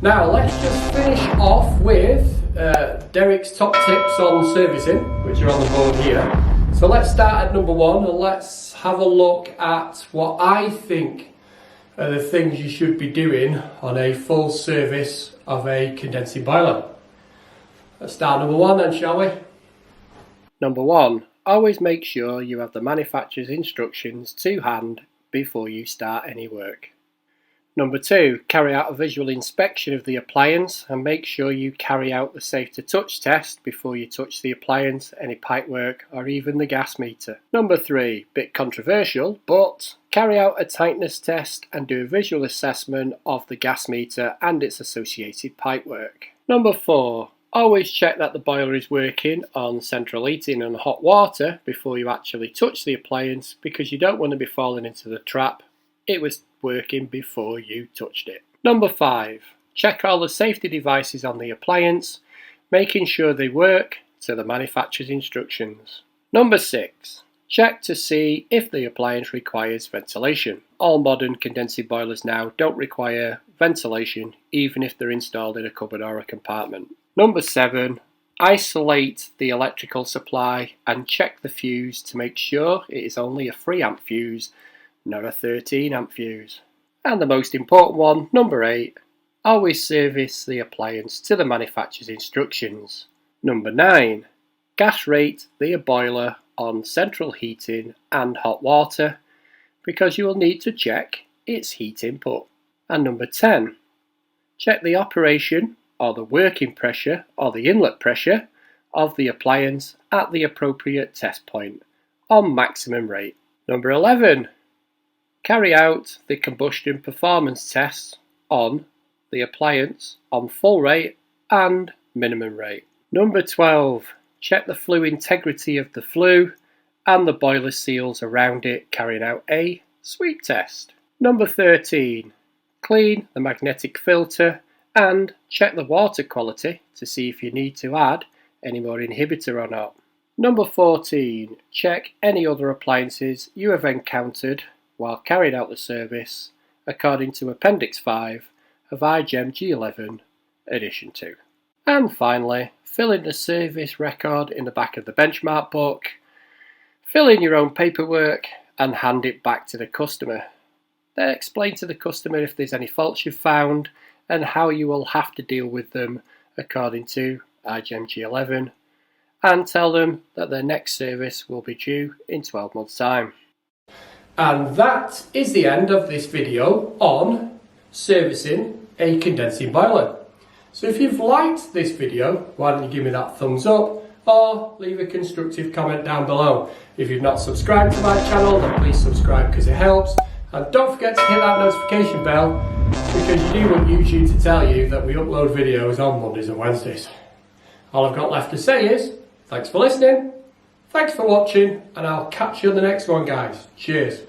Now let's just finish off with Derek's top tips on servicing, which are on the board here. So let's start at number 1 and let's have a look at what I think are the things you should be doing on a full service of a condensing boiler. Let's start number 1 then, shall we? Number 1, always make sure you have the manufacturer's instructions to hand before you start any work. Number 2, carry out a visual inspection of the appliance and make sure you carry out the safe to touch test before you touch the appliance, any pipework or even the gas meter. Number 3, bit controversial, but carry out a tightness test and do a visual assessment of the gas meter and its associated pipework. Number 4, always check that the boiler is working on central heating and hot water before you actually touch the appliance, because you don't want to be falling into the trap it was working before you touched it. Number 5, check all the safety devices on the appliance, making sure they work to the manufacturer's instructions. Number 6, check to see if the appliance requires ventilation. All modern condensing boilers now don't require ventilation, even if they're installed in a cupboard or a compartment. Number 7, isolate the electrical supply and check the fuse to make sure it is only a 3 amp fuse, not a 13 amp fuse. And the most important one, number 8, always service the appliance to the manufacturer's instructions. Number 9, gas rate the boiler on central heating and hot water, because you will need to check its heat input. And number 10, check the operation or the working pressure or the inlet pressure of the appliance at the appropriate test point on maximum rate. Number 11, carry out the combustion performance tests on the appliance on full rate and minimum rate. Number 12, check the flue integrity of the flue and the boiler seals around it, carrying out a sweep test. Number 13, clean the magnetic filter and check the water quality to see if you need to add any more inhibitor or not. Number 14, check any other appliances you have encountered while carrying out the service according to Appendix 5 of iGEM G11 Edition 2. And finally, fill in the service record in the back of the benchmark book, fill in your own paperwork and hand it back to the customer. Then explain to the customer if there's any faults you've found and how you will have to deal with them according to iGEM G11, and tell them that their next service will be due in 12 months' time. And that is the end of this video on servicing a condensing boiler. So if you've liked this video, why don't you give me that thumbs up or leave a constructive comment down below. If you've not subscribed to my channel, then please subscribe because it helps. And don't forget to hit that notification bell, because you do want YouTube to tell you that we upload videos on Mondays and Wednesdays. All I've got left to say is, thanks for listening, thanks for watching, and I'll catch you on the next one, guys. Cheers.